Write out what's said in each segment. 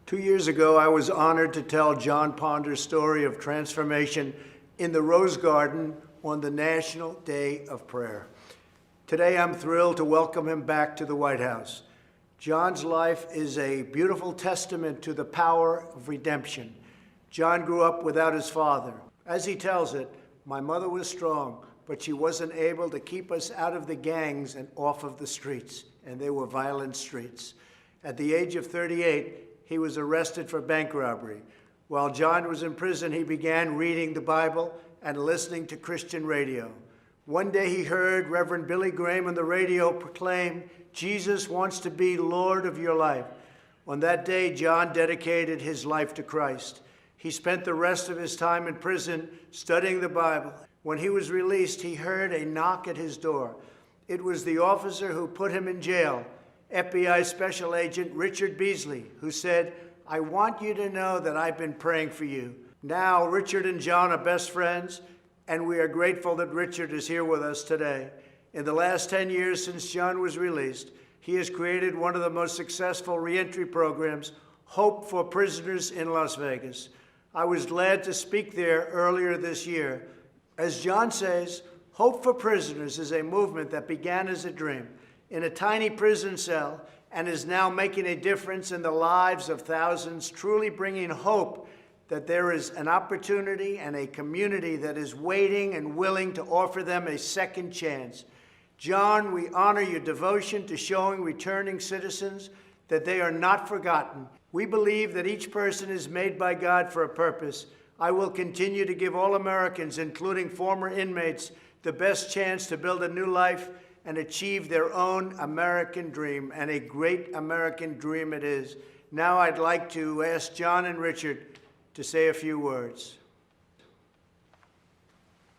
2 years ago, I was honored to tell John Ponder's story of transformation in the Rose Garden on the National Day of Prayer. Today, I'm thrilled to welcome him back to the White House. John's life is a beautiful testament to the power of redemption. John grew up without his father. As he tells it, my mother was strong, but she wasn't able to keep us out of the gangs and off of the streets, and they were violent streets. At the age of 38, he was arrested for bank robbery. While John was in prison, he began reading the Bible and listening to Christian radio. One day he heard Reverend Billy Graham on the radio proclaim, "Jesus wants to be Lord of your life." On that day, John dedicated his life to Christ. He spent the rest of his time in prison studying the Bible. When he was released, he heard a knock at his door. It was the officer who put him in jail, FBI Special Agent Richard Beasley, who said, "I want you to know that I've been praying for you." Now, Richard and John are best friends, and we are grateful that Richard is here with us today. In the last 10 years since John was released, he has created one of the most successful reentry programs, Hope for Prisoners in Las Vegas. I was glad to speak there earlier this year. As John says, Hope for Prisoners is a movement that began as a dream in a tiny prison cell and is now making a difference in the lives of thousands, truly bringing hope that there is an opportunity and a community that is waiting and willing to offer them a second chance. John, we honor your devotion to showing returning citizens that they are not forgotten. We believe that each person is made by God for a purpose. I will continue to give all Americans, including former inmates, the best chance to build a new life and achieve their own American dream, and a great American dream it is. Now I'd like to ask John and Richard to say a few words.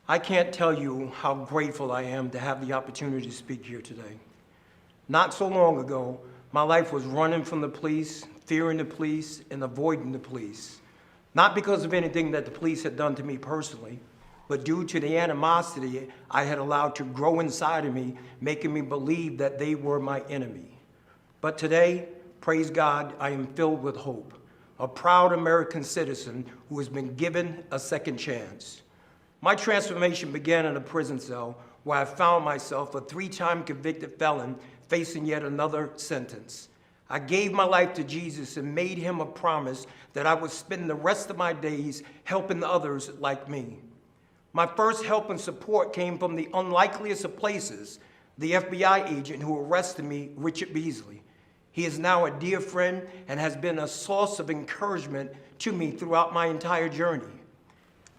I can't tell you how grateful I am to have the opportunity to speak here today. Not so long ago, my life was running from the police, fearing the police, and avoiding the police. Not because of anything that the police had done to me personally, but due to the animosity I had allowed to grow inside of me, making me believe that they were my enemy. But today, praise God, I am filled with hope, a proud American citizen who has been given a second chance. My transformation began in a prison cell where I found myself a 3-time convicted felon facing yet another sentence. I gave my life to Jesus and made him a promise that I would spend the rest of my days helping others like me. My first help and support came from the unlikeliest of places, the FBI agent who arrested me, Richard Beasley. He is now a dear friend and has been a source of encouragement to me throughout my entire journey.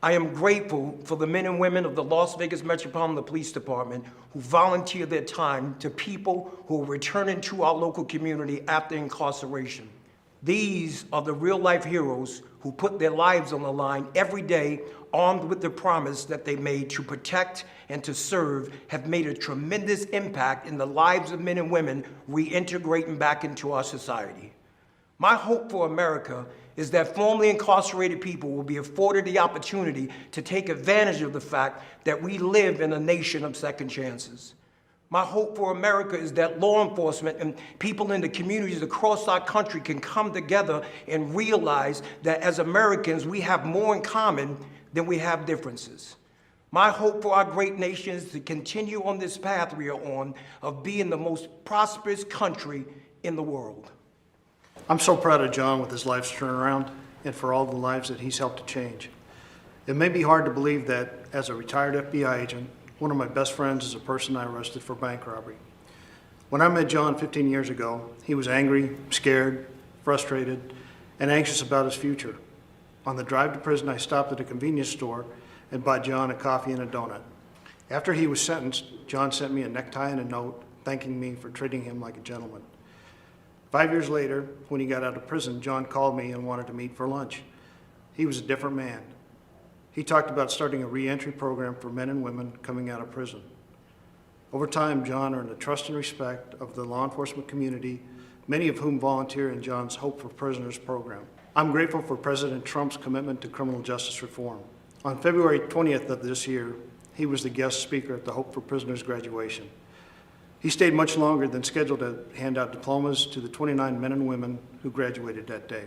I am grateful for the men and women of the Las Vegas Metropolitan Police Department who volunteer their time to people who are returning to our local community after incarceration. These are the real-life heroes who put their lives on the line every day, armed with the promise that they made to protect and to serve, have made a tremendous impact in the lives of men and women reintegrating back into our society. My hope for America is that formerly incarcerated people will be afforded the opportunity to take advantage of the fact that we live in a nation of second chances. My hope for America is that law enforcement and people in the communities across our country can come together and realize that as Americans, we have more in common than we have differences. My hope for our great nation is to continue on this path we are on of being the most prosperous country in the world. I'm so proud of John with his life's turnaround and for all the lives that he's helped to change. It may be hard to believe that as a retired FBI agent, one of my best friends is a person I arrested for bank robbery. When I met John 15 years ago, he was angry, scared, frustrated, and anxious about his future. On the drive to prison, I stopped at a convenience store and bought John a coffee and a donut. After he was sentenced, John sent me a necktie and a note thanking me for treating him like a gentleman. 5 years later, when he got out of prison, John called me and wanted to meet for lunch. He was a different man. He talked about starting a reentry program for men and women coming out of prison. Over time, John earned the trust and respect of the law enforcement community, many of whom volunteer in John's Hope for Prisoners program. I'm grateful for President Trump's commitment to criminal justice reform. On February 20th of this year, he was the guest speaker at the Hope for Prisoners graduation. He stayed much longer than scheduled to hand out diplomas to the 29 men and women who graduated that day.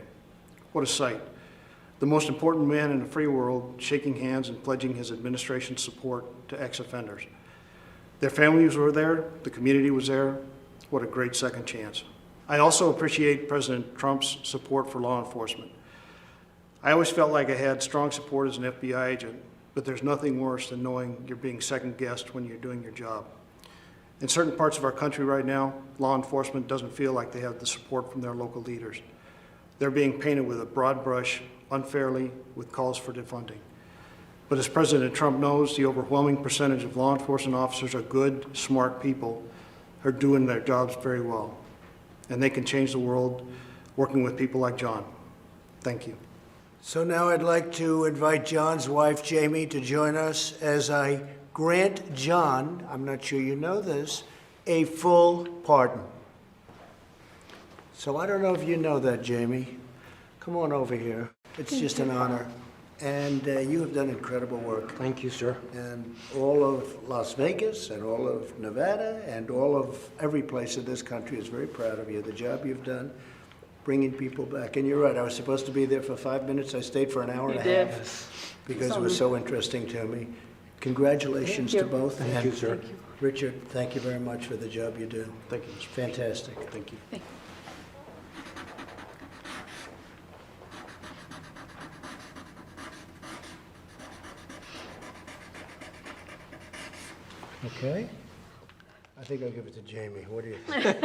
What a sight. The most important man in the free world shaking hands and pledging his administration's support to ex-offenders. Their families were there, the community was there. What a great second chance. I also appreciate President Trump's support for law enforcement. I always felt like I had strong support as an FBI agent, but there's nothing worse than knowing you're being second-guessed when you're doing your job. In certain parts of our country right now, law enforcement doesn't feel like they have the support from their local leaders. They're being painted with a broad brush, unfairly, with calls for defunding. But as President Trump knows, the overwhelming percentage of law enforcement officers are good, smart people who are doing their jobs very well. And they can change the world working with people like John. Thank you. So now I'd like to invite John's wife, Jamie, to join us as I grant John, I'm not sure you know this, a full pardon. So I don't know if you know that, Jamie. Come on over here. It's just an honor. And you have done incredible work. Thank you, sir. And all of Las Vegas and all of Nevada and all of every place in this country is very proud of you, the job you've done, bringing people back. And you're right, I was supposed to be there for 5 minutes. I stayed for an hour and a half because it was so interesting to me. Congratulations to both. Thank you, sir. Richard, thank you very much for the job you do. Thank you, Mr. Fantastic. Thank you. Okay. I think I'll give it to Jamie. What do you think?